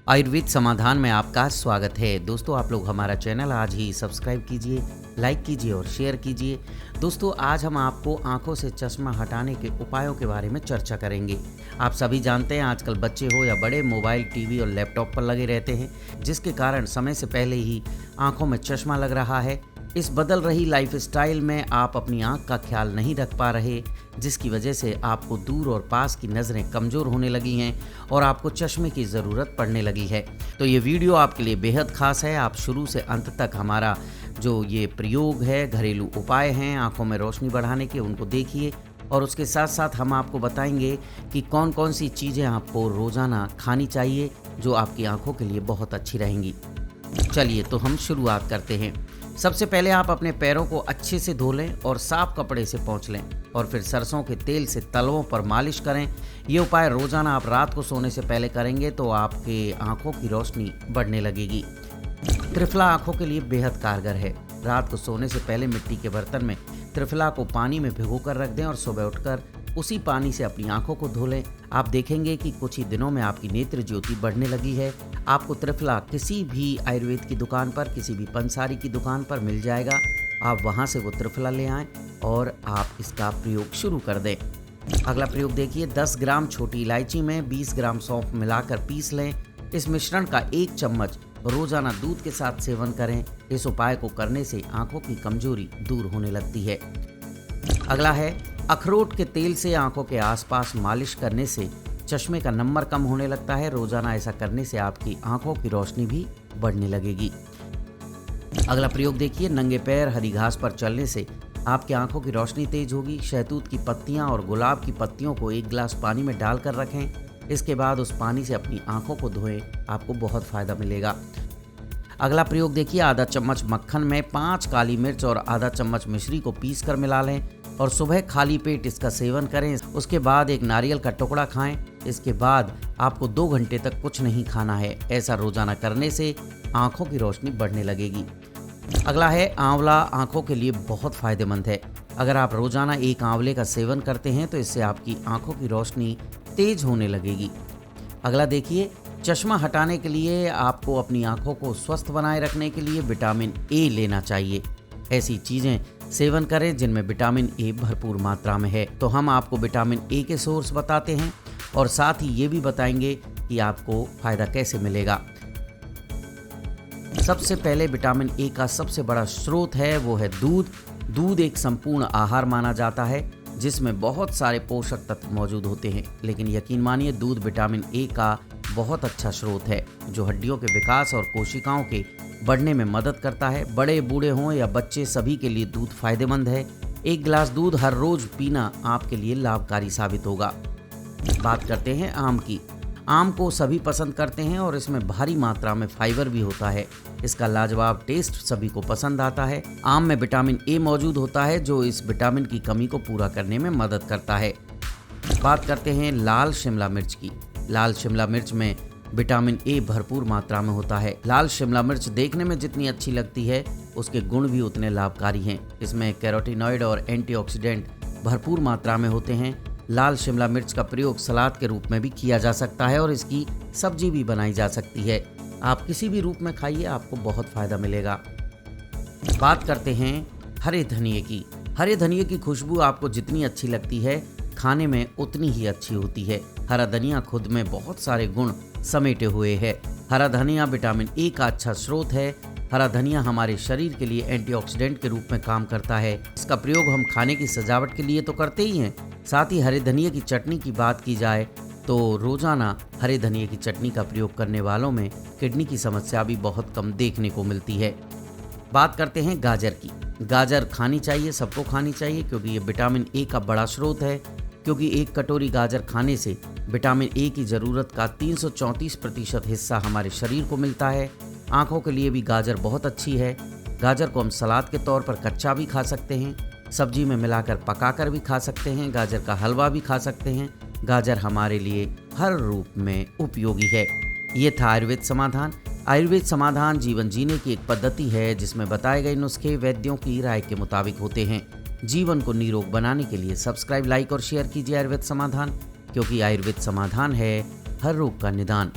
आयुर्वेद समाधान में आपका स्वागत है। दोस्तों, आप लोग हमारा चैनल आज ही सब्सक्राइब कीजिए, लाइक कीजिए और शेयर कीजिए। दोस्तों, आज हम आपको आंखों से चश्मा हटाने के उपायों के बारे में चर्चा करेंगे। आप सभी जानते हैं आजकल बच्चे हो या बड़े मोबाइल, टीवी और लैपटॉप पर लगे रहते हैं, जिसके कारण समय से पहले ही आंखों में चश्मा लग रहा है। इस बदल रही लाइफस्टाइल में आप अपनी आंख का ख्याल नहीं रख पा रहे, जिसकी वजह से आपको दूर और पास की नज़रें कमज़ोर होने लगी हैं और आपको चश्मे की ज़रूरत पड़ने लगी है। तो ये वीडियो आपके लिए बेहद ख़ास है। आप शुरू से अंत तक हमारा जो ये प्रयोग है, घरेलू उपाय हैं आंखों में रोशनी बढ़ाने के, उनको देखिए और उसके साथ साथ हम आपको बताएंगे कि कौन कौन सी चीज़ें आपको रोज़ाना खानी चाहिए जो आपकी आंखों के लिए बहुत अच्छी रहेंगी। चलिए तो हम शुरुआत करते हैं। सबसे पहले आप अपने पैरों को अच्छे से धो लें और साफ कपड़े से पोंछ लें और फिर सरसों के तेल से तलवों पर मालिश करें। ये उपाय रोजाना आप रात को सोने से पहले करेंगे तो आपके आंखों की रोशनी बढ़ने लगेगी। त्रिफला आंखों के लिए बेहद कारगर है। रात को सोने से पहले मिट्टी के बर्तन में त्रिफला को पानी में भिगोकर रख दें और सुबह उठकर उसी पानी से अपनी आंखों को धो लें। आप देखेंगे कि कुछ ही दिनों में आपकी नेत्र ज्योति बढ़ने लगी है। आपको त्रिफला किसी भी आयुर्वेद की दुकान पर, किसी भी पंसारी की दुकान पर मिल जाएगा। आप वहां से वो त्रिफला ले आएं और आप इसका प्रयोग शुरू कर दें। अगला प्रयोग देखिए, 10 ग्राम छोटी इलायची में 20 ग्राम सौंफ मिलाकर पीस लें। इस मिश्रण का 1 चम्मच रोजाना दूध के साथ सेवन करें। इस उपाय को करने से आंखों की कमजोरी दूर होने लगती है। अगला है, अखरोट के तेल से आंखों के आसपास मालिश करने से चश्मे का नंबर कम होने लगता है। रोजाना ऐसा करने से आपकी आंखों की रोशनी भी बढ़ने लगेगी। अगला प्रयोग देखिए, नंगे पैर हरी घास पर चलने से आपकी आंखों की रोशनी तेज होगी। शहतूत की पत्तियां और गुलाब की पत्तियों को 1 गिलास पानी में डालकर रखें। इसके बाद उस पानी से अपनी आंखों को धोएं, आपको बहुत फायदा मिलेगा। अगला प्रयोग देखिए, आधा चम्मच मक्खन में 5 काली मिर्च और आधा चम्मच मिश्री को पीस कर मिला लें और सुबह खाली पेट इसका सेवन करें। उसके बाद 1 नारियल का टुकड़ा खाएं। इसके बाद आपको 2 घंटे तक कुछ नहीं खाना है। ऐसा रोजाना करने से आंखों की रोशनी बढ़ने लगेगी। अगला है, आंवला आंखों के लिए बहुत फायदेमंद है। अगर आप रोजाना 1 आंवले का सेवन करते हैं तो इससे आपकी आंखों की रोशनी तेज होने लगेगी। अगला देखिए, चश्मा हटाने के लिए आपको अपनी आंखों को स्वस्थ बनाए रखने के लिए विटामिन ए लेना चाहिए। ऐसी चीजें सेवन करें जिनमें विटामिन ए भरपूर मात्रा में है। तो हम आपको विटामिन ए के सोर्स बताते हैं और साथ ही ये भी बताएंगे कि आपको फायदा कैसे मिलेगा। सबसे पहले विटामिन ए का सबसे बड़ा स्रोत है वो है दूध। दूध एक संपूर्ण आहार माना जाता है जिसमें बहुत सारे पोषक तत्व मौजूद होते हैं, लेकिन यकीन मानिए दूध विटामिन ए का बहुत अच्छा स्रोत है जो हड्डियों के विकास और कोशिकाओं के बढ़ने में मदद करता है। बड़े बूढ़े हों या बच्चे, सभी के लिए दूध फायदेमंद है। 1 गिलास दूध हर रोज पीना आपके लिए लाभकारी साबित होगा। बात करते हैं आम की। आम को सभी पसंद करते हैं और इसमें भारी मात्रा में फाइबर भी होता है। इसका लाजवाब टेस्ट सभी को पसंद आता है। आम में विटामिन ए मौजूद होता है जो इस विटामिन की कमी को पूरा करने में मदद करता है। बात करते हैं लाल शिमला मिर्च की। लाल शिमला मिर्च में विटामिन ए भरपूर मात्रा में होता है। लाल शिमला मिर्च देखने में जितनी अच्छी लगती है उसके गुण भी उतने लाभकारी हैं। इसमें कैरोटीनॉइड और एंटीऑक्सीडेंट भरपूर मात्रा में होते हैं। लाल शिमला मिर्च का प्रयोग सलाद के रूप में भी किया जा सकता है और इसकी सब्जी भी बनाई जा सकती है। आप किसी भी रूप में खाइए, आपको बहुत फायदा मिलेगा। बात करते हैं हरे धनिए की। हरे धनिए की खुशबू आपको जितनी अच्छी लगती है खाने में उतनी ही अच्छी होती है। हरा धनिया खुद में बहुत सारे गुण समेटे हुए है। हरा धनिया विटामिन ए का अच्छा स्रोत है। हरा धनिया हमारे शरीर के लिए एंटीऑक्सीडेंट के रूप में काम करता है। इसका प्रयोग हम खाने की सजावट के लिए तो करते ही हैं, साथ ही हरे धनिए की चटनी की बात की जाए तो रोजाना हरे धनिए की चटनी का प्रयोग करने वालों में किडनी की समस्या भी बहुत कम देखने को मिलती है। बात करते हैं गाजर की। गाजर खानी चाहिए, सबको खानी चाहिए क्योंकि ये विटामिन ए का बड़ा स्रोत है। क्योंकि 1 कटोरी गाजर खाने से विटामिन ए की ज़रूरत का 334% हिस्सा हमारे शरीर को मिलता है। आंखों के लिए भी गाजर बहुत अच्छी है। गाजर को हम सलाद के तौर पर कच्चा भी खा सकते हैं, सब्जी में मिलाकर पकाकर भी खा सकते हैं, गाजर का हलवा भी खा सकते हैं। गाजर हमारे लिए हर रूप में उपयोगी है। ये था आयुर्वेद समाधान। आयुर्वेद समाधान जीवन जीने की एक पद्धति है जिसमें बताए गए नुस्खे वैद्यों की राय के मुताबिक होते हैं। जीवन को निरोग बनाने के लिए सब्सक्राइब, लाइक और शेयर कीजिए आयुर्वेद समाधान, क्योंकि आयुर्वेद समाधान है हर रोग का निदान।